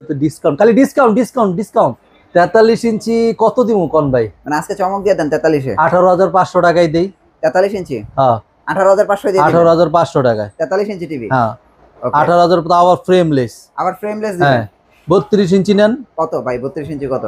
Discount খালি discount discount discount 43 ইঞ্চি কত দিমু কোন ভাই? মানে আজকে চমক দিয়ে দেন 43 এ 18500 টাকায় দেই। 43 ইঞ্চি? হ্যাঁ 18500 দিয়ে দিবেন। 18500 টাকায় 43 ইঞ্চি টিভি। হ্যাঁ 18000 তো আবার ফ্রেমলেস। আবার ফ্রেমলেস দিবেন। হ্যাঁ 32 ইঞ্চি নেন কত ভাই? 32 ইঞ্চি কত?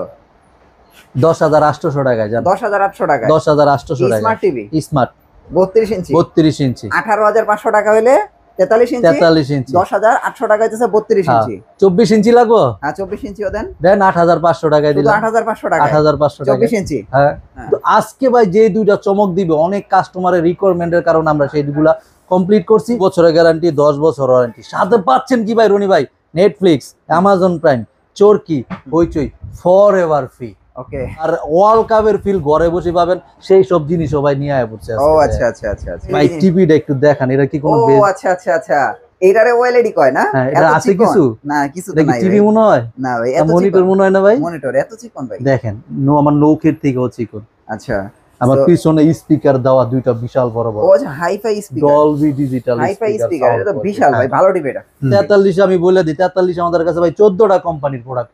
10800 টাকায় জান। 10800 টাকা। 10800 টাকা স্মার্ট টিভি স্মার্ট 32 ইঞ্চি। 32 ইঞ্চি 18500 টাকা হইলে 43 ইঞ্চি 43 ইঞ্চি 10800 টাকা হইতেছে 32 ইঞ্চি। 24 ইঞ্চি লাগবো? হ্যাঁ 24 ইঞ্চিও দেন। দেন 8500 টাকায় দিলাম। 8500 টাকা 8500 টাকা 24 ইঞ্চি। হ্যাঁ তো আজকে ভাই যে দুইটা চমক দিবে অনেক কাস্টমারের রিকোয়ারমেন্টের কারণে আমরা সেইগুলা কমপ্লিট করছি। বছরের গ্যারান্টি 10 বছর ওয়ারেন্টি। সাথে পাচ্ছেন কি ভাই রনি ভাই? Netflix, Amazon Prime, Chorki, Hoichoi forever free. ওকে আর ওয়ার্ল্ড কাপের ফিল ঘরে বসে পাবেন। সেই সব জিনিস সবাই নিয়ে আয় পড়ছে ও আচ্ছা আচ্ছা আচ্ছা আচ্ছা ভাই টিভিটা একটু দেখান। এটা কি কোনো ও আচ্ছা আচ্ছা আচ্ছা এটারে ওএলইডি কয় না? এটা আছে কিছু না কিছু তো নাই টিভি মনে হয় না ভাই। এত মনিটর মনে হয় না ভাই? মনিটর এত চিকন ভাই? দেখেন আমার নৌকের থেকেও চিকন। আচ্ছা আমার পিছনে স্পিকার দেওয়া দুইটা বিশাল বড় বড়। ও আচ্ছা hi fi speaker Dolby digital hi fi speaker. এটা তো বিশাল ভাই। ভালো টিভি এটা। 43 আমি বলে দিই 43 আমাদের কাছে ভাই 14টা কোম্পানির প্রোডাক্ট।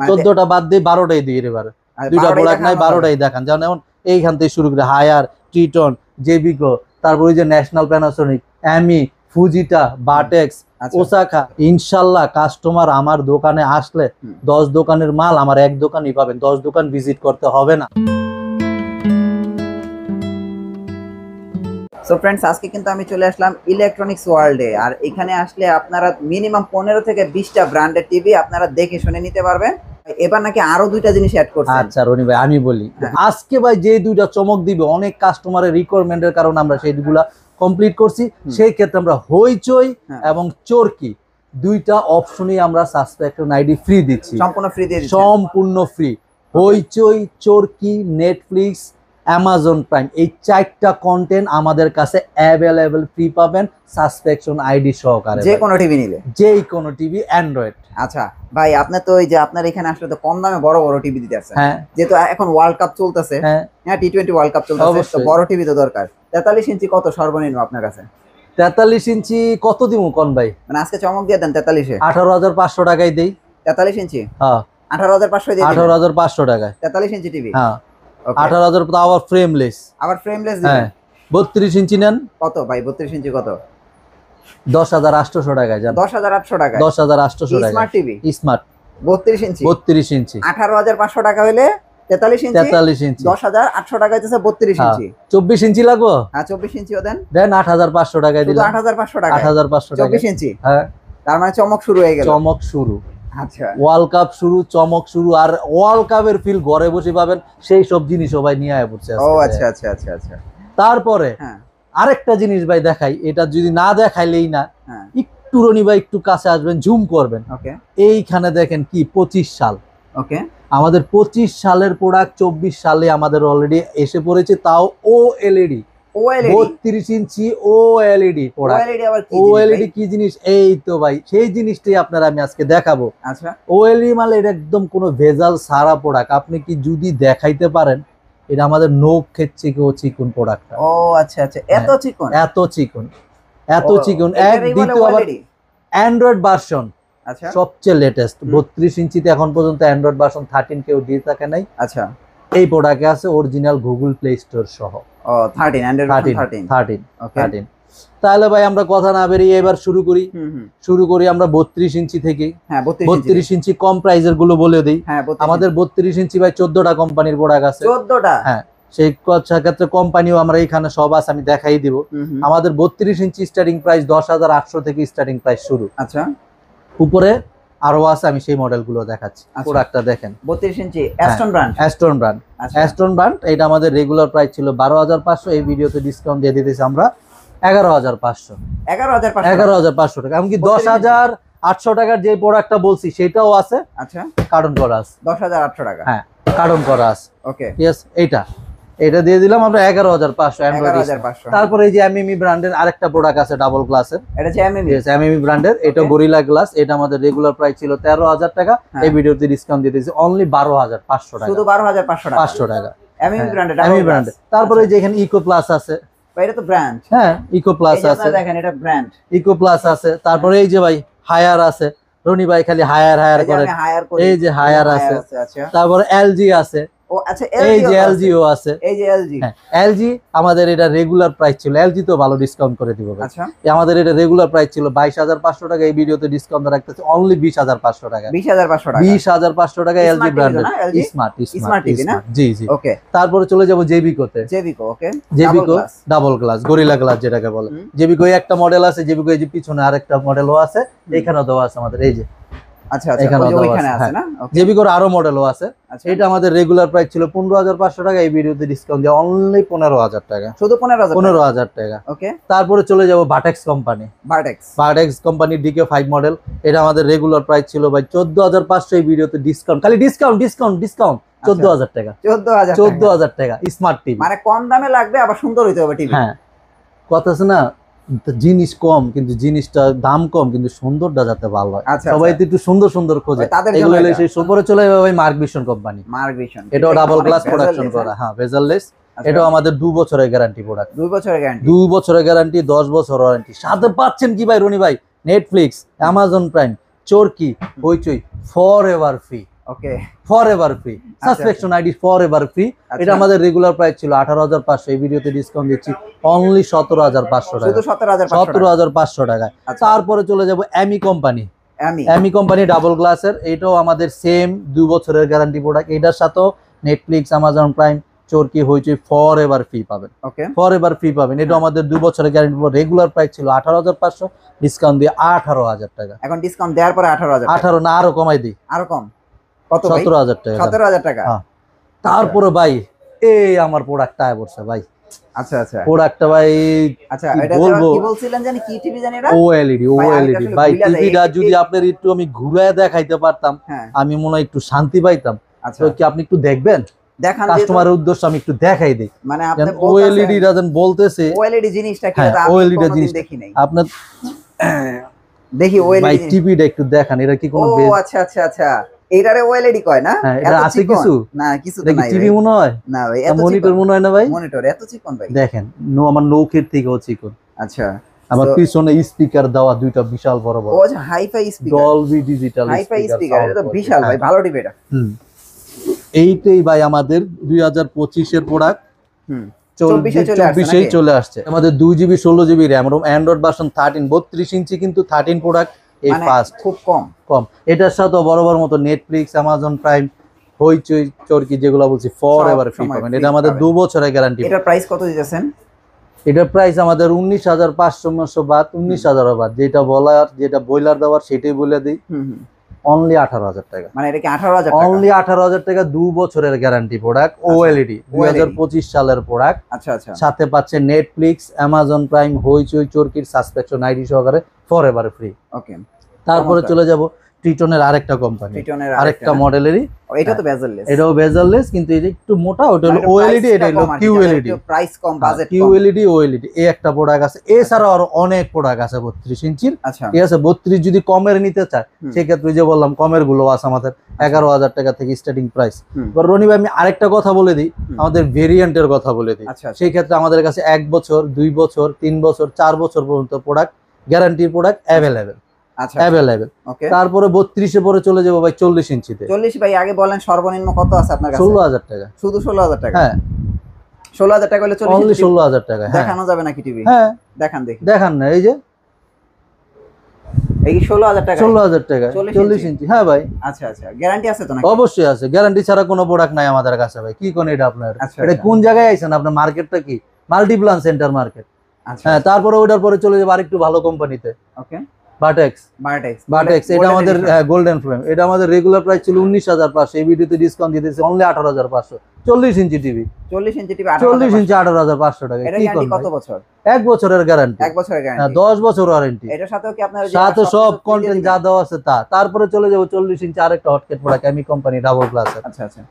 14টা বাদ দিয়ে 12টাই দিয়ে এবারে। দুইটা প্রোডাক্ট নাই 12টাই দেখান। যেমন যেমন এইখান থেকে শুরু করে হায়ার, ট্রিটন, জেবিকো, তারপরে যে ন্যাশনাল প্যানাসোনিক, অ্যামি, ফুজিটা, বাটেক্স, ওসাকা। ইনশাআল্লাহ কাস্টমার আমার দোকানে আসলে 10 দোকানের মাল আমার এক দোকানই পাবেন। 10 দোকান ভিজিট করতে হবে না। সো ফ্রেন্ডস আজকে কিন্তু আমি চলে আসলাম ইলেকট্রনিক্স ওয়ার্ল্ডে। আর এখানে আসলে আপনারা মিনিমাম 15 থেকে 20টা ব্র্যান্ডের টিভি আপনারা দেখে শুনে নিতে পারবেন। এবার নাকি আরো দুইটা জিনিস অ্যাড করছেন। আচ্ছা রনি ভাই আমি বলি আজকে ভাই যে দুইটা চমক দিবে অনেক কাস্টমারের রিকোয়ারমেন্টের কারণে আমরা সেইগুলা কমপ্লিট করছি। সেই ক্ষেত্রে আমরা হইচই এবং চরকি দুইটা অপশনই আমরা সাবস্ক্রিপশন আইডি ফ্রি দিচ্ছি। সম্পূর্ণ ফ্রি দিয়ে দিচ্ছি। সম্পূর্ণ ফ্রি। হইচই, চরকি, নেটফ্লিক্স, অ্যামাজন প্রাইম এই 4টা কন্টেন্ট আমাদের কাছে অ্যাভেলেবল ফ্রি পাবেন সাবস্ক্রিপশন আইডি সহকারে। যে কোনো টিভি নিলে? যেই কোনো টিভি অ্যান্ড্রয়েড। আচ্ছা ভাই আপনি তো ওই যে আপনার এখানে আসলে তো কম দামে বড় বড় টিভি দিতে আসছেন। হ্যাঁ যেহেতু এখন ওয়ার্ল্ড কাপ চলতেছে। হ্যাঁ টি20 ওয়ার্ল্ড কাপ চলতেছে তো বড় টিভি তো দরকার। 43 ইঞ্চি কত সর্বনিম্ন আপনার কাছে? 43 ইঞ্চি কত দিমু কোন ভাই? মানে আজকে চমক দিয়ে দেন 43 এ 18500 টাকায় দেই। 43 ইঞ্চি? হ্যাঁ 18500 দিয়ে দিবেন। 18500 টাকায় 43 ইঞ্চি টিভি। হ্যাঁ 18000 তো আবার ফ্রেমলেস। আবার ফ্রেমলেস দিবেন। হ্যাঁ 32 ইঞ্চি নেন। কত ভাই 32 ইঞ্চি কত? 10800 টাকায় জান। 10800 টাকা 10800 টাকা স্মার্ট টিভি স্মার্ট 32 ইঞ্চি 32 ইঞ্চি 18500 টাকা হইলে 43 ইঞ্চি 43 ইঞ্চি 10800 টাকা হইতেছে 32 ইঞ্চি। 24 ইঞ্চি লাগবো? হ্যাঁ 24 ইঞ্চিও দেন। দেন 8500 টাকায় দিলাম। 8500 টাকা 8500 টাকা 24 ইঞ্চি। হ্যাঁ তার মানে চমক শুরু হয়ে গেল। চমক শুরু। আচ্ছা ওয়ার্ল্ড কাপ শুরু, চমক শুরু। আর ওয়ার্ল্ড কাপের ফিল ঘরে বসে পাবেন। সেই সব জিনিস সবাই নিয়ে আয় পড়ছে। ও আচ্ছা আচ্ছা আচ্ছা আচ্ছা তারপরে আরেকটা জিনিস ভাই দেখাই। এটা যদি না দেখাইলেই না। একটু রনি ভাই একটু কাছে আসবেন, জুম করবেন। ওকে এইখানে দেখেন কি 25 সাল। ওকে আমাদের 25 সালের প্রোডাক্ট 24 সালে আমাদের অলরেডি এসে পড়েছে। তাও ওএলইডি 32 ইঞ্চি ওএলইডি প্রোডাক্ট। ওএলইডি কি জিনিস? এই তো ভাই সেই জিনিসটাই আপনারা আমি আজকে দেখাবো। আচ্ছা ওএলইডি মানে এটা একদম কোনো ভেজাল সারা প্রোডাক্ট। আপনি কি যদি দেখাইতে পারেন এটা আমাদের নখ খেচ্ছে কেউ চিকন প্রোডাক্ট। ও আচ্ছা আচ্ছা এত চিকন এত চিকন এত চিকন। এক দ্বিতীয় আবার অ্যান্ড্রয়েড ভার্সন সবচেয়ে লেটেস্ট 32 ইঞ্চিতে এখন পর্যন্ত অ্যান্ড্রয়েড ভার্সন 13 কেউ দিয়ে থাকে নাই। আচ্ছা এই প্রোডাক্টে আছে অরিজিনাল গুগল প্লে স্টোর সহ। ও 13 অ্যান্ড্রয়েড 13 তাহলে ভাই আমরা কথা না বেরিয়ে এবার শুরু করি আমরা 32 ইঞ্চি থেকে। হ্যাঁ 32 ইঞ্চি কম প্রাইজের গুলো বলে দেই। আমাদের 32 ইঞ্চি ভাই 14টা কোম্পানির প্রোডাক্ট আছে। 14টা? হ্যাঁ সেই ক্ষেত্রে কোম্পানিও আমরা এখানে সব আছে, আমি দেখাই দিব। আমাদের 32 ইঞ্চি স্টার্টিং প্রাইস 10800 থেকে স্টার্টিং প্রাইস শুরু। আচ্ছা উপরে আরো আছে, আমি সেই মডেলগুলো দেখাচ্ছি। প্রোডাক্টটা দেখেন 32 ইঞ্চি অ্যাস্টন ব্র্যান্ড। অ্যাস্টন ব্র্যান্ড এটা আমাদের রেগুলার প্রাইস ছিল 12500। এই ভিডিওতে ডিসকাউন্ট দিয়ে দিতেছি আমরা 11500। 11500 টাকা। এমনকি 10800 টাকার যে প্রোডাক্টটা বলছি সেটাও আছে। আচ্ছা কার্টন করা আছে 10800 টাকা। হ্যাঁ কার্টন করা আছে। ওকে ইয়েস এটা দিয়ে দিলাম আমরা 11500 অ্যান্ড্রয়েড। তারপরে এই যে এমএমই ব্র্যান্ডের আরেকটা প্রোডাক্ট আছে ডাবল গ্লাসের। এটা যে এমএমই ব্র্যান্ডের। এটা গরিলা গ্লাস। এটা আমাদের রেগুলার প্রাইস ছিল 13000 টাকা। এই ভিডিওতে ডিসকাউন্ট দিয়ে দিয়েছি অনলি 12500 টাকা। শুধু 12500 টাকা এমএমই ব্র্যান্ডের। তারপরে এই যে এখানে ইকো প্লাস আছে। এটা তো ব্র্যান্ড। হ্যাঁ ইকো প্লাস আছে। দেখেন এটা ব্র্যান্ড ইকো প্লাস আছে। তারপরে এই যে ভাই হায়ার আছে, রনি ভাই খালি হায়ার করে, এই যে হায়ার আছে, তারপর এলজি আছে, ও আচ্ছা এই যে এলজিও আছে, এই যে এলজি। হ্যাঁ এলজি আমাদের এটা রেগুলার প্রাইস ছিল, এলজি তো ভালো ডিসকাউন্ট করে দিব ভাই। আচ্ছা আমাদের এটা রেগুলার প্রাইস ছিল 22,500 টাকা, এই ভিডিওতে ডিসকাউন্ট রাখতেছে অনলি 20,500 টাকা। 20,500 টাকা, 20,500 টাকা এলজি ব্র্যান্ডের স্মার্ট টিভি না? জি জি। ওকে, তারপরে চলে যাব জেবিকোতে। জেবিকো, ওকে, জেবিকো ডাবল গ্লাস, গরিলা গ্লাস যেটাকে বলে। জেবিকো একটা মডেল আছে, জেবিকো এই যে পিছনে আরেকটা মডেলও আছে, এখানেও দেওয়া আছে আমাদের, এই যে আচ্ছা আচ্ছা ওইখানে আছে না? জেবিকোর আরো মডেলও আছে। এটা আমাদের রেগুলার প্রাইস ছিল 15,500 টাকা, এই ভিডিওতে ডিসকাউন্ট দিয়ে অনলি 15,000 টাকা, শুধু 15,000 টাকা। ওকে, তারপরে চলে যাব ভার্টেক্স কোম্পানি। ভার্টেক্স কোম্পানির DK5 মডেল, এটা আমাদের রেগুলার প্রাইস ছিল ভাই 14,500, এই ভিডিওতে ডিসকাউন্ট, খালি ডিসকাউন্ট 14,000 টাকা, 14,000 টাকা স্মার্ট টিভি। মানে কম দামে লাগবে আবার সুন্দর হইতে হবে টিভি। হ্যাঁ, কথা আছে না, জিনিস কম কিন্তু জিনিসটা দাম কম কিন্তু সুন্দরটা যাতে ভালো হয়, সবাই তো একটু সুন্দর সুন্দর খোঁজে, এগুলো হলে সেই সুন্দরে চলে যাবে ভাই মার্ক ভিশন কোম্পানি। এটাও ডাবল গ্লাস প্রোডাকশন করা, হ্যাঁ ভেজাললেস। এটাও আমাদের 2 বছরের গ্যারান্টি প্রোডাক্ট, 2 বছরের গ্যারান্টি, 2 বছরের গ্যারান্টি, 10 বছর ওয়ারেন্টি। সাথে পাচ্ছেন কি ভাই রনি ভাই, Netflix, Amazon Prime, Chorki, Hoichoi forever free. Okay, forever free, subscription ID forever free. এটা আমাদের রেগুলার প্রাইস ছিল 18,500, এই ভিডিওতে ডিসকাউন্ট দিচ্ছি অনলি 17,500 টাকা, শুধু 17,500 টাকা। তারপরে চলে যাব এমি কোম্পানি। এমি কোম্পানি ডাবল গ্লাসের, এটাও আমাদের সেম 2 বছরের গ্যারান্টি প্রোডাক্ট। এটার সাথেও Netflix, Amazon Prime, Chorki, Hoichoi forever free পাবেন, ফরএভার ফ্রি পাবেন। এটা আমাদের 2 বছরের গ্যারান্টি, রেগুলার প্রাইস ছিল 18,500, ডিসকাউন্ট দিয়ে 18,000 টাকা। এখন ডিসকাউন্ট দেওয়ার পরে 18,000 না আরো কমাই দিই, আরো কম, কত ভাই? 17,000 টাকা, 17,000 টাকা। তারপরে ভাই এই আমার প্রোডাক্টটা আয় পড়ছে ভাই। আচ্ছা আচ্ছা, প্রোডাক্টটা ভাই আচ্ছা এটা কি বলছিলেন জানি, কি টিভি জানি এটা? ওএলইডি ভাই। টিভিটা যদি আপনার একটু আমি ঘুরায় দেখাইতে পারতাম, আমি মনে হয় একটু শান্তি পাইতাম। তো কি আপনি একটু দেখবেন? দেখান, কাস্টমারের উদ্দেশ্যে আমি একটু দেখাই দেই। মানে আপনি ওএলইডি রাজন বলতেছে, ওএলইডি জিনিসটা কি? এটা আমি কোনোদিন দেখি নাই। আপনার দেখি ওএলইডি ভাই টিভিটা একটু দেখান, এটা কি কোনো ও আচ্ছা আচ্ছা আচ্ছা, এটারে ওএলইডি কয় না? এটা আছে কিছু না, কিছু তো নাই। টিভি মনে হয় না ভাই, এত মনিটর মনে হয় না ভাই, মনিটর এত চিকন ভাই। দেখেন আমার নৌকের থেকেও চিকন। আচ্ছা, আমার পিছনে স্পিকার দেওয়া দুইটা বিশাল বড় বড়, ও আচ্ছা hi fi speaker, Dolby digital hi fi speaker, এটা তো বিশাল ভাই, ভালো টিভি এটা। এইটাই ভাই আমাদের 2025 এর প্রোডাক্ট, 24 চলে আসছে। আমাদের 2GB 16GB RAM, Android version 13, 32 ইঞ্চি কিন্তু 13 প্রোডাক্ট, এই ফার্স্ট, খুব কম। এটার সাথে বড় বড় মতো নেটফ্লিক্স, অ্যামাজন প্রাইম, হইচই, চরকি যেগুলো বলছি ফরএভার ফ্রি পাবেন। এটা আমাদের 2 বছরের গ্যারান্টি। এটার প্রাইস কত দিতেছেন? এটার প্রাইস আমাদের 19,500 বাদ, 19,000 বাদ, যেটা বলার, যেটা বয়লার দেওয়ার সেটাই বলে দিই, অনলি 18,000 টাকা। মানে এটা কি 18,000 টাকা? অনলি 18,000 টাকা, 2 বছরের গ্যারান্টি প্রোডাক্ট, ওএলইডি 2025 সালের প্রোডাক্ট। আচ্ছা আচ্ছা, সাথে পাচ্ছেন Netflix, Amazon Prime, Hoichoi, চরকির subscription ID সহকারে ফরএভার ফ্রি। ওকে, তারপরে চলে যাব ট্রিটনের আরেকটা কোম্পানি, আরেকটা মডেলেরই, এটা তো বেজেললেস, এটাও বেজেললেস কিন্তু এটা একটু মোটা, ওটা হলো ওএলইডি, এটা হলো কিউএলইডি, প্রাইস কম, বাজেট কম, কিউএলইডি ওএলইডি। এই একটা প্রোডাক্ট আছে, এছাড়াও আরো অনেক প্রোডাক্ট আছে 32 ইঞ্চির। ঠিক আছে, 32 যদি কমের নিতে চায় সেক্ষেত্রে যে বললাম কমের গুলো আছে আমাদের 11,000 টাকা থেকে স্টার্টিং প্রাইস। এবার রনি ভাই আমি আরেকটা কথা বলে দিই, আমাদের ভেরিয়েন্টের কথা বলে দিই। সেই ক্ষেত্রে আমাদের কাছে 1 বছর, 2 বছর, 3 বছর, 4 বছর পর্যন্ত প্রোডাক্ট, গ্যারান্টির প্রোডাক্ট অ্যাভেলেবেল। তারপরে 32 পরে চলে যাবো ভাই 40 ইঞ্চিতে। 40 ভাই আগে বলেন সর্বনিম্ন কত আছে আপনার কাছে? 16,000 টাকা, শুধু 16,000 টাকা? হ্যাঁ, 16,000 টাকা হলে 16,000 টাকা দেখানো যাবে নাকি টিভি? হ্যাঁ দেখান, দেখি দেখান না, এই যে এই 16,000 টাকা, 16,000 টাকা 40 ইঞ্চি। হ্যাঁ ভাই, আচ্ছা আচ্ছা, গ্যারান্টি আছে তো নাকি? অবশ্যই আছে, গ্যারান্টি ছাড়া কোনো প্রোডাক্ট নাই আমাদের কাছে ভাই। কি কোন এটা আপনার, এটা কোন জায়গায় আইছেন আপনার? মার্কেটটা কি মাল্টিপ্লান সেন্টার মার্কেট। হ্যাঁ, তারপরে ওইটার পরে চলে যাবো আরেকটু ভালো কোম্পানিতে, ওকে, ভার্টেক্স। এটা আমাদের গোল্ডেন ফ্রেম, এটা আমাদের রেগুলার প্রাইস ছিল 19,500, এই ভিডিওতে ডিসকাউন্ট দিতেছি only 18,500। 40 inch TV, 40 inch TV 18,500 টাকা। এটা গ্যারান্টি কত বছর? 1 বছরের গ্যারান্টি, 1 বছরের গ্যারান্টি, 10 বছর ওয়ারেন্টি। এটার সাথেও কি আপনার সাথে সব কন্টেন্ট যা দেওয়া আছে তা। তারপরে চলে যাব 40 ইঞ্চি আরেকটা হটকেট প্রোডাক্ট, এমি কোম্পানি ডাবল গ্লাস। আচ্ছা আচ্ছা,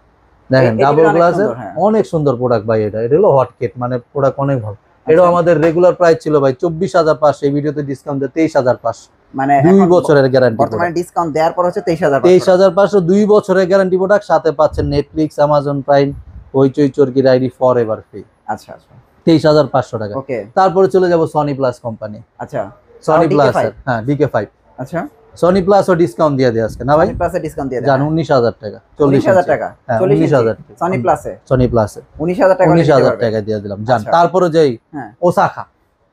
দেখেন ডাবল গ্লাসের অনেক সুন্দর প্রোডাক্ট ভাই। এটা হলো হটকেট, মানে প্রোডাক্ট অনেক ভালো। এটাও আমাদের রেগুলার প্রাইস ছিল ভাই 24,500, এই ভিডিওতে ডিসকাউন্ট দিয়ে 23,500, মানে 2 বছরের গ্যারান্টি। বর্তমানে ডিসকাউন্ট দেওয়ার পর হচ্ছে 23,500, 2 বছরের গ্যারান্টি প্রোডাক্ট। সাথে পাচ্ছেন নেটফ্লিক্স, অ্যামাজন প্রাইম, হইচই, চরকির আইডি ফরএভার ফ্রি। আচ্ছা আচ্ছা, 23,500 টাকা। তারপরে চলে যাব সনি প্লাস কোম্পানি। আচ্ছা, সনি প্লাস, হ্যাঁ DK5। আচ্ছা, সনি প্লাসও ডিসকাউন্ট দিয়ে দেয় আজকে না ভাই? সনি প্লাসে ডিসকাউন্ট দিয়ে দেন জান 19,000 টাকা, 19,000 টাকা, হ্যাঁ 19,000 19,000 সনি প্লাসে, সনি প্লাসে 19,000 টাকা, 19,000 টাকা দিয়ে দিলাম জান। আচ্ছা। তারপরে যেই হ্যাঁ ওসাকা,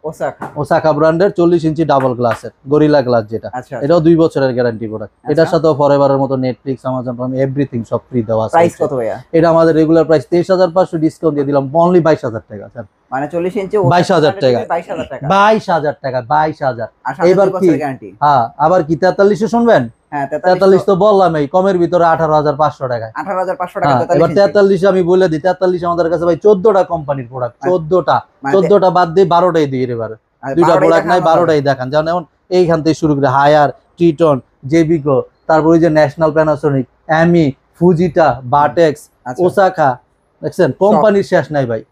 ওসাকা, ওসাকা ব্র্যান্ডের 40 ইঞ্চি ডাবল গ্লাসের গরিলা গ্লাস যেটা, আচ্ছা এটাও 2 বছরের গ্যারান্টি প্রোডাক্ট। এটার সাথেও ফরএভারের মতো নেটফ্লিক্স, অ্যামাজন প্রাইম এভরিথিং সব ফ্রি দেওয়া আছে। প্রাইস কত ভাইয়া? এটা আমাদের রেগুলার প্রাইস 23,500, ডিসকাউন্ট দিয়ে দিলাম অনলি 22,000 টাকা স্যার। মানে 40 ইঞ্চি 22,000 টাকা, 22,000 টাকা, 22,000 টাকা, 22,000। এবার এবার কি গ্যারান্টি? হ্যাঁ, আবার কি 43 শুনবেন? হ্যাঁ 43 তো বললাম, এই কমের ভিতরে 18,500 টাকা। 18,500 টাকা এবার 43 ইঞ্চি। 43 আমি বলে দিই, 43 আমাদের কাছে ভাই 14টা কোম্পানির প্রোডাক্ট, 14টা, মানে 14টা বাদ দিয়ে 12টাই দিয়ে এবার। দুইটা প্রোডাক্ট নাই, 12টাই দেখান। যেমন এইখান থেকে শুরু করে হায়ার, ট্রিটন, জেবিকো, তারপরে যে ন্যাশনাল প্যানাসোনিক, অ্যামি, ফুজিটা, বাটেক্স, ওসাকা, দেখছেন কোম্পানির শেষ নাই ভাই।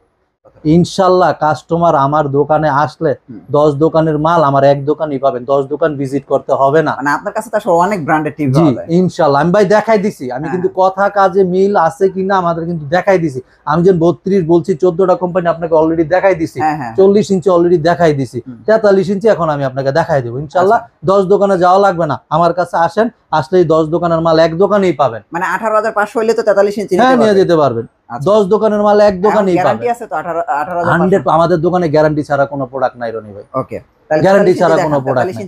ইনশাল্লাহ কাস্টমার আমার দোকানে আসলে 10 দোকানের মাল আমার এক দোকানই পাবেন, 10 দোকান ভিজিট করতে হবে না। মানে আপনার কাছে তো আসলে অনেক ব্র্যান্ডেড টিভি জি পাওয়া যায়। ইনশাল্লাহ আমি ভাই দেখাই দিছি, আমি কিন্তু কথা কাজে মিল আছে কিনা আমাদের কিন্তু দেখাই দিছি। আমি যেন 32 বলছি, 14টা কোম্পানি আপনাকে অলরেডি দেখাই দিছি, 40 ইঞ্চি অলরেডি দেখাই দিছি, 43 ইঞ্চি এখন আমি আপনাকে দেখাই দেবো ইনশাল্লাহ। 10 দোকানে যাওয়া লাগবে না, আমার কাছে আসেন, আসলেই 10 দোকানের মাল এক দোকানেই পাবেন। মানে 18,500 হইলে তো 43 ইঞ্চি হ্যাঁ নিয়ে যেতে পারবেন। 10 দোকানের মাল এক দোকানেই পাবেন। গ্যারান্টি আছে তো 18,500? 100 আমাদের দোকানে গ্যারান্টি ছাড়া কোনো প্রোডাক্ট নাই রনি ভাই। ওকে, গ্যারান্টি ছাড়া কোনো প্রোডাক্ট নাই।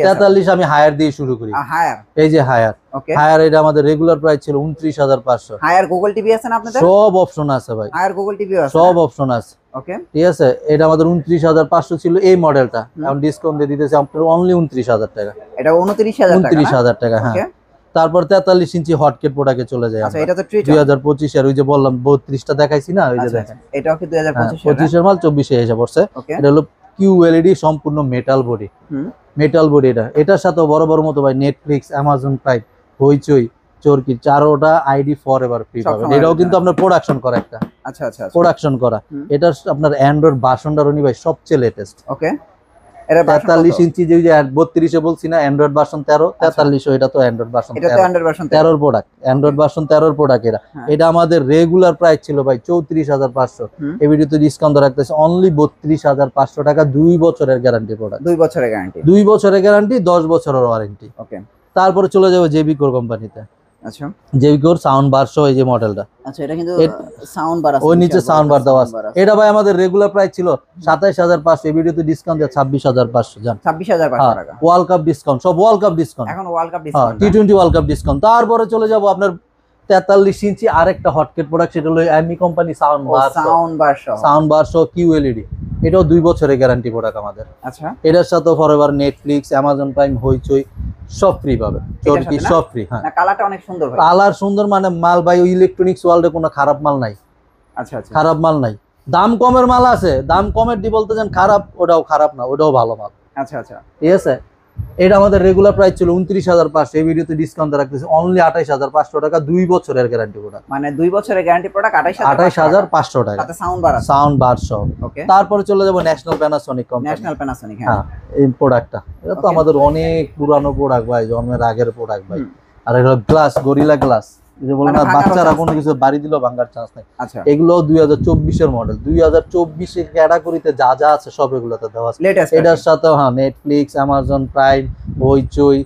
43 আমি হায়ার দিয়ে শুরু করি। হায়ার, এই যে হায়ার, ওকে হায়ার এটা আমাদের রেগুলার প্রাইস ছিল 29,500। হায়ার গুগল টিভি আছে না আপনাদের? সব অপশন আছে ভাই, হায়ার গুগল টিভি আছে, সব অপশন আছে। ওকে ঠিক আছে, এটা আমাদের 29,500 ছিল এই মডেলটা, এখন ডিসকাউন্ট দিয়ে দিতেছে আপনার অনলি 29,000 টাকা। এটা 29,000 টাকা, 29,000 টাকা হ্যাঁ। তারপর 43 ইঞ্চি হটকেট প্রোডাক্টে চলে যায়। আচ্ছা এটা তো ট্রিটন 2025 এর, ওই যে বললাম 32টা দেখাইছি না, ওই যে দেখেন এটাও কি 2025 25 এর মাল 24 এ এসে পড়ছে। এটা হলো কিউএলইডি সম্পূর্ণ মেটাল বডি, মেটাল বডি। এটার সাথে বড় বড় মতো ভাই নেটফ্লিক্স, অ্যামাজন প্রাইম, হইচই, চরকি, 4টা আইডি ফরএভার ফ্রি পাবেন। এটাও কিন্তু আপনার প্রোডাকশন করা একটা, আচ্ছা আচ্ছা প্রোডাকশন করা। এটা আপনার অ্যান্ড্রয়েড ভার্সনটা রনি ভাই সবচেয়ে লেটেস্ট। ওকে, এটা 43 ইঞ্চি যে 32 এ বলছি না অ্যান্ড্রয়েড ভার্সন 13, 43 এটা তো অ্যান্ড্রয়েড ভার্সন 13, এটা তো Android version 13 product, Android version 13 product. এটা আমাদের রেগুলার প্রাইস ছিল ভাই 34,500, এই ভিডিওতে ডিসকাউন্ট রাখতেছে অনলি 32,500 টাকা। 2 বছরের গ্যারান্টি প্রোডাক্ট, 2 বছরের গ্যারান্টি, 2 বছরের গ্যারান্টি, 10 বছরের ওয়ারেন্টি। ওকে, তারপরে চলে যাবে জেবিকোর কোম্পানিতে। আচ্ছা জেবিকোর সাউন্ড বার সহ এই যে মডেলটা, আচ্ছা এটা কিন্তু সাউন্ড বার আছে, ওই নিচে সাউন্ড বার দেওয়া আছে। এটা ভাই আমাদের রেগুলার প্রাইস ছিল 27,500, এই ভিডিওতে ডিসকাউন্ট দিয়ে 26,500 জান। 26,500 টাকা, ওয়ার্ল্ড কাপ ডিসকাউন্ট, সব ওয়ার্ল্ড কাপ ডিসকাউন্ট, এখন world cup discount, T20 world cup discount. তারপরে চলে যাব আপনার 43 ইঞ্চি আরেকটা হটকেট প্রোডাক্ট, সেটা হলো অ্যামি কোম্পানি সাউন্ড বার সহ কিউএলইডি। এটাও 2 বছরের গ্যারান্টি প্রোডাক্ট আমাদের। আচ্ছা এটার সাথে ফরএভার, নেটফ্লিক্স, অ্যামাজন প্রাইম, হইচই সব ফ্রি পাবেন, চরকি সব ফ্রি। হ্যাঁ না কালারটা অনেক সুন্দর ভাই, কালার সুন্দর, মানে মাল ভাই ওই ইলেকট্রনিক্স ওয়ার্ল্ডে কোনো খারাপ মাল নাই। আচ্ছা আচ্ছা খারাপ মাল নাই, দাম কমের মাল আছে, দাম কমের দি বলতে যান খারাপ, ওটাও খারাপ না, ওটাও ভালো মাল। আচ্ছা আচ্ছা ঠিক আছে, এটা আমাদের রেগুলার প্রাইস ছিল 29,500, এই ভিডিওতে ডিসকাউন্ট রাখতেছে অনলি 28,500 টাকা। 2 বছরের গ্যারান্টি প্রোডাক্ট, মানে 2 বছরের গ্যারান্টি প্রোডাক্ট 28,500 টাকা, সাথে সাউন্ড বার আছে, সাউন্ড বার সহ। ওকে, তারপরে চলে যাব national Panasonic company. National Panasonic, হ্যাঁ এই প্রোডাক্টটা, এটা তো আমাদের অনেক পুরানো প্রোডাক্ট ভাই, জন্মের আগের প্রোডাক্ট ভাই। আর এটা গ্লাস, গরিলা গ্লাস, যে বলেন না বাচ্চারা কোনো কিছু বাড়ি দিলেও ভাঙার চান্স নাই। আচ্ছা এগুলো 2024 এর মডেল, 2024 এর ক্যাটাগরিতে যা যা আছে সব এগুলোতে দেওয়া আছে। এটার সাথে হ্যাঁ নেটফ্লিক্স, অ্যামাজন প্রাইম, হইচই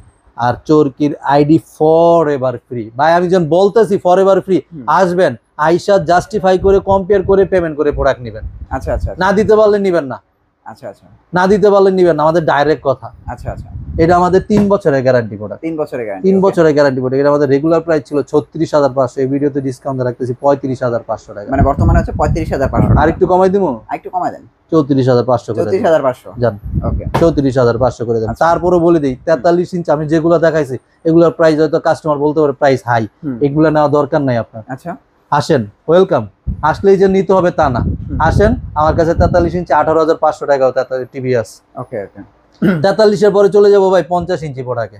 আর চরকির আইডি ফরএভার ফ্রি। ভাই আমি যখন বলতেছি ফরএভার ফ্রি, আসবেন আইসা জাস্টিফাই করে কম্পেয়ার করে পেমেন্ট করে প্রোডাক্ট নেবেন। আচ্ছা আচ্ছা না দিতে পারলে নিবেন না, আচ্ছা আচ্ছা না দিতে পারলে নিবেন না, আমাদের ডাইরেক্ট কথা। আচ্ছা আচ্ছা এটা আমাদের 3 বছরের গ্যারান্টি প্রোডাক্ট, 3 বছরের গ্যারান্টি, 3 বছরের গ্যারান্টি প্রোডাক্ট। এটা আমাদের রেগুলার প্রাইস ছিল 36,500, এই ভিডিওতে ডিসকাউন্ট রাখতেছি 35,500 টাকা। মানে বর্তমানে হচ্ছে 35,500 আর একটু কমাই দিমু, একটু কমাই দেন, 34,500 করে 34,500 জান। ওকে 34,500 করে দেন। তারপরে বলে দিই 43 ইঞ্চি আমি যেগুলো দেখাইছি এগুলোর প্রাইস হয়তো কাস্টমার বলতে পারে প্রাইস হাই, এগুলো নেওয়া দরকার নাই আপনার। আচ্ছা আসেন, ওয়েলকাম, আসলেই যে নিতে হবে তা না, আসেন আমার কাছে 43 ইঞ্চি 18,500 টাকাও টিভি আছে। ওকে ওকে 43 এর পরে চলে যাবো ভাই 50 ইঞ্চি প্রোডাক্টে।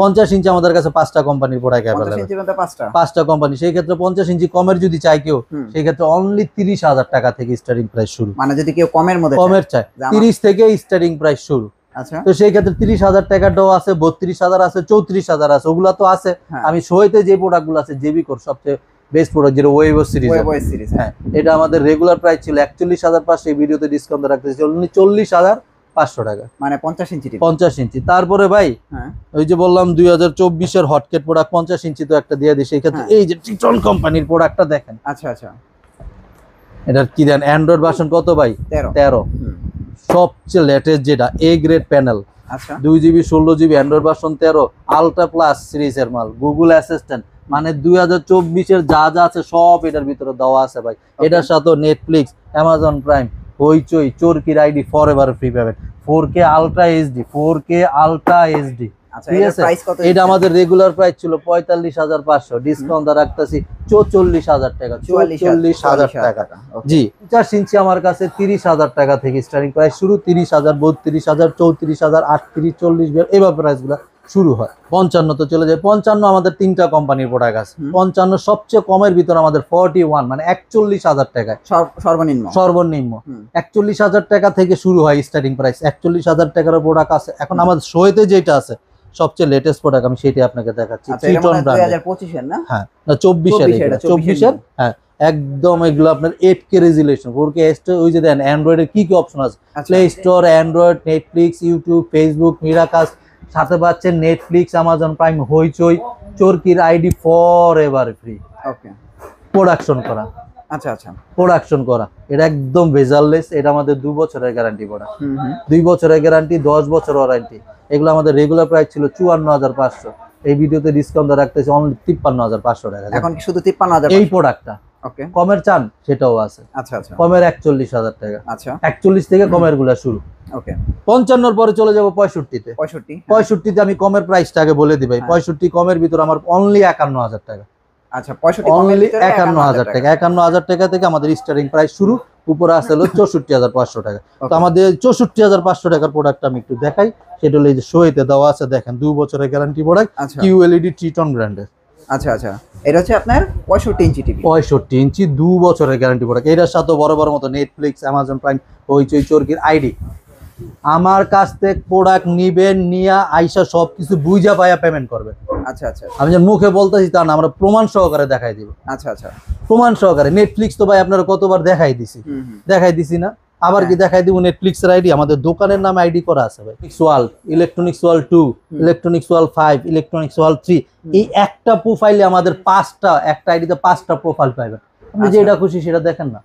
50 ইঞ্চি আমাদের কাছে 5টা কোম্পানির প্রোডাক্ট अवेलेबल, 50 ইঞ্চির মধ্যে 5টা কোম্পানি। সেই ক্ষেত্রে 50 ইঞ্চি কমের যদি চাই কেউ, সেই ক্ষেত্রে অনলি 30,000 টাকা থেকে স্টার্টিং প্রাইস শুরু। মানে যদি কেউ কমের মধ্যে কমের চাই 30 থেকে স্টার্টিং প্রাইস শুরু। আচ্ছা তো সেই ক্ষেত্রে 30,000 টাকাটাও আছে, 32,000 আছে, 34,000 আছে, ওগুলা তো আছে। আমি শোয়েতে যে প্রোডাক্টগুলো আছে জেবিকোর সবচেয়ে বেস্ট প্রোডাক্ট, যেটা ওয়েবো সিরিজ। হ্যাঁ এটা আমাদের রেগুলার প্রাইস ছিল 41,500, এই ভিডিওতে ডিসকাউন্ট রাখতেছি অনলি 500 টাকা, মানে 50 ইঞ্চি টিভি। 50 ইঞ্চি। তারপরে ভাই হ্যাঁ ওই যে বললাম 2024 এর হটকেট প্রোডাক্ট 50 ইঞ্চি তো একটা দিয়ে দিই, সেই ক্ষেত্রে এই যে টিটন কোম্পানির প্রোডাক্টটা দেখেন। আচ্ছা আচ্ছা, এটার কি দেন অ্যান্ড্রয়েড ভার্সন কত ভাই? 13। সবচেয়ে লেটেস্ট যেটা এ গ্রেড প্যানেল, আচ্ছা 2GB 16GB Android version 13 ultra plus সিরিজের মাল, গুগল অ্যাসিস্ট্যান্ট, মানে 2024 এর যা যা আছে সব এটার ভিতরে দেওয়া আছে ভাই। এটার সাথে নেটফ্লিক্স, অ্যামাজন প্রাইম, হইচই, চরকির আইডি ফরএভার ফ্রি পাবেন, 4K ultra HD, 4K ultra HD. আচ্ছা, ঠিক আছে, এটা আমাদের রেগুলার প্রাইস ছিল 45,500, ডিসকাউন্ট রাখতেছি 44,000 টাকা, 44,000 টাকা। জি 50 ইঞ্চি আমার কাছে 30,000 টাকা থেকে স্টার্টিং প্রাইস শুরু, 30,000, 32,000, 34,000, 38, 40 এভাবে প্রাইসগুলো শুরু হয়। 55 তো চলে যায়। 55 আমাদের 3টা কোম্পানির প্রোডাক্ট আছে। 55 সবচেয়ে কমের ভিতর আমাদের 41 মানে 41,000 টাকায় সর্বনিম্ন 41,000 টাকা থেকে শুরু হয় স্টার্টিং প্রাইস। 41,000 টাকার প্রোডাক্ট আছে। এখন আমাদের শোয়েতে যেটা আছে সবচেয়ে লেটেস্ট প্রোডাক্ট, আমি সেটাই আপনাকে দেখাচ্ছি। ট্রিটন ব্র্যান্ড 2025 এর না? হ্যাঁ না 24 এর। হ্যাঁ একদম এগুলো আপনার 8K রেজুলেশন, 4K ওই যে দেন অ্যান্ড্রয়েডের কি কি অপশন আছে, Play Store, Android, Netflix, YouTube, Facebook, Miracast, সাথে পাচ্ছেন নেটফ্লিক্স, অ্যামাজন প্রাইম, হইচই, চরকির ID forever free. Okay, production করা। আচ্ছা আচ্ছা, প্রোডাকশন করা, এটা একদম ভেজাললেস। এটা আমাদের 2 বছরের গ্যারান্টি প্রোডাক্ট, 2 বছরের গ্যারান্টি, 10 বছর ওয়ারেন্টি। এগুলো আমাদের রেগুলার প্রাইস ছিল 54,500, এই ভিডিওতে ডিসকাউন্ট রাখতেছি অনলি 53,500 টাকা। এখন কি শুধু 53,000 এই প্রোডাক্টটা? ওকে, কমের চান সেটাও আছে। আচ্ছা আচ্ছা, কমের 41,000 টাকা। আচ্ছা 41 থেকে কমের গুলা শুরু। ওকে, 55 পরে চলে যাব 65 তে। 65 তে আমি কমের প্রাইসটা আগে বলে দিই ভাই। 65 কমের ভিতর আমার অনলি 51,000 টাকা। আচ্ছা 65 অনলি 51,000 টাকা। 51,000 টাকা থেকে আমাদের স্টার্টিং প্রাইস শুরু, উপরে আছে হলো 64,500 টাকা। তো আমাদের 64,500 টাকার প্রোডাক্ট আমি একটু দেখাই, সেটা হলো এই যে শোয়েতে দেওয়া আছে, দেখেন 2 বছরের গ্যারান্টি প্রোডাক্ট, QLED ট্রিটন ব্র্যান্ডের। আচ্ছা আচ্ছা, এটা হচ্ছে আপনার 65 ইঞ্চি টিভি। 65 ইঞ্চি 2 বছরের গ্যারান্টি প্রোডাক্ট। এটার সাথে বড় বড় মতো নেটফ্লিক্স, অ্যামাজন প্রাইম, হইচই, চরকির আইডি। আমার কাছ থেকে প্রোডাক্ট নিবেন, নিয়া আইসা সবকিছু বুঝা পায়া পেমেন্ট করবেন। আচ্ছা আচ্ছা, আমি যে মুখে বলতেছি তা না, আমরা প্রমাণ সহকারে দেখাই দিব। আচ্ছা আচ্ছা, প্রমাণ সহকারে। নেটফ্লিক্স তো ভাই আপনারা কতবার দেখাই দিছি না, আবার কি দেখাই দিব? নেটফ্লিক্সের আইডি আমাদের দোকানের নামে আইডি করা আছে ভাই। ওয়াল, ইলেকট্রনিক্স ওয়াল 2, ইলেকট্রনিক্স ওয়াল 5, ইলেকট্রনিক্স ওয়াল 3, এই একটা প্রোফাইলে আমাদের 5টা, একটা আইডিতে 5টা প্রোফাইল পাবেন। আপনি যেটা খুশি সেটা দেখেন না।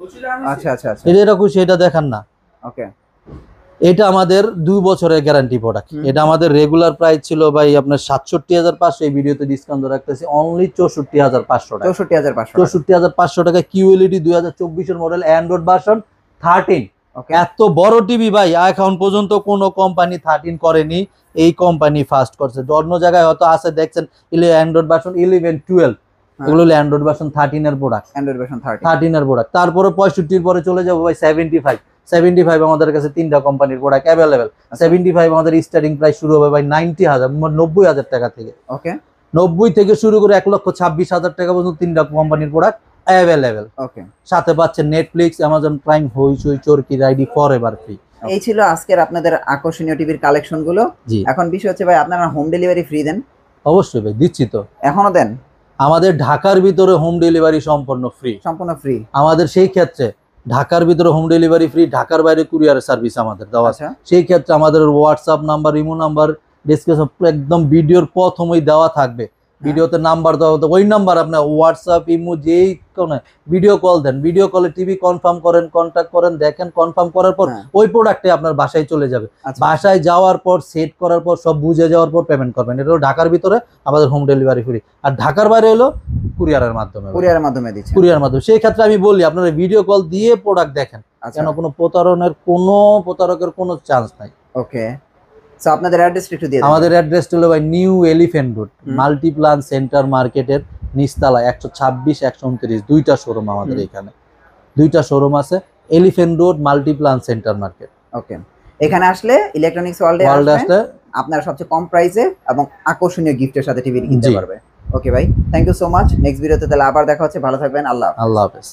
আচ্ছা আচ্ছা আচ্ছা, যেটা খুশি এটা দেখেন না। ওকে, এটা আমাদের 2 বছরের গ্যারান্টি প্রোডাক্ট। এটা আমাদের রেগুলার প্রাইস ছিল ভাই আপনার 67,500, এই ভিডিওতে ডিসকাউন্ট রাখতেছি অনলি 64,500 টাকা। 64,500 টাকা। QLED 2024 এর মডেল, অ্যান্ড্রয়েড ভার্সন 13। এত বড় টিভি ভাই এখন পর্যন্ত কোন কোম্পানি 13 করেনি, এই কোম্পানি ফার্স্ট করছে। অন্য জায়গায় হয়তো আছে দেখছেন অ্যান্ড্রয়েড ভার্সন 11, 12, এগুলো হলো অ্যান্ড্রয়েড ভার্সন 13 এর প্রোডাক্ট। অ্যান্ড্রয়েড ভার্সন 13 এর প্রোডাক্ট। তারপরে 65 পরে চলে যাবো ভাই 75 আমাদের কাছে 3টা কোম্পানির প্রোডাক্ট অ্যাভেলেবেল। 75 আমাদের স্টার্টিং প্রাইস শুরু হবে ভাই 90,000 টাকা থেকে। ওকে, 90 থেকে শুরু করে 1,26,000 টাকা পর্যন্ত 3টা কোম্পানির প্রোডাক্ট অ্যাভেলেবেল। ওকে, সাথে পাচ্ছেন নেটফ্লিক্স, অ্যামাজন প্রাইম, হইচই, চরকির আইডি ফরএভার ফ্রি। এই ছিল আজকের আপনাদের আকর্ষণীয় টিভির কালেকশন গুলো। এখন বিষয় হচ্ছে ভাই, আপনারা হোম ডেলিভারি ফ্রি দেন? অবশ্যই ভাই, দিচ্ছি তো, এখনো দেন। আমাদের ঢাকার ভিতরে হোম ডেলিভারি সম্পূর্ণ ফ্রি। সম্পূর্ণ ফ্রি আমাদের, সেই ক্ষেত্রে ঢাকার ভিতরে হোম ডেলিভারি ফ্রি, ঢাকার বাইরে কুরিয়ার সার্ভিস আমাদের দেওয়া আছে। সেই ক্ষেত্রে আমাদের WhatsApp number, imo number description একদম ভিডিওর প্রথমেই দেওয়া থাকবে। ভিডিওতে নাম্বার দেওয়া হতো, ওই নাম্বার আপনার হোয়াটসঅ্যাপ, ইমো যেই কোনো ভিডিও কল দেন, ভিডিও কলে টিভি কনফার্ম করেন, কন্ট্যাক্ট করেন, দেখেন, কনফার্ম করার পর ওই প্রোডাক্টে আপনার বাসায় চলে যাবে। বাসায় যাওয়ার পর সেট করার পর সব বুঝে যাওয়ার পর পেমেন্ট করবেন। এটা হলো ঢাকার ভিতরে আমাদের হোম ডেলিভারি ফ্রি। আর ঢাকার বাইরে হলো কুরিয়ারের মাধ্যমে। কুরিয়ার মাধ্যমে। সেই ক্ষেত্রে আমি বলি আপনারা ভিডিও কল দিয়ে প্রোডাক্ট দেখেন, কেন কোনো প্রতারকের কোনো চান্স নাই। ওকে, সো আপনাদের অ্যাড্রেসটা একটু দিয়ে দেন। আমাদের অ্যাড্রেসটা হলো ভাই new elephant Road, Multiplan centre মার্কেটের নিচতলা, 126, 129, 2টা শোরুম আমাদের এখানে। 2টা শোরুম আছে, Elephant Road, Multiplan center market. Okay, এখানে আসলে ইলেকট্রনিক্স ওয়ার্ল্ডে আসলে আপনারা সবচেয়ে কম প্রাইসে এবং আকর্ষণীয় গিফটের সাথে টিভি কিনতে পারবে। ওকে ভাই, thank you so much. Next ভিডিওতে তাহলে আবার দেখা হচ্ছে। ভালো থাকবেন। আল্লাহ হাফেজ।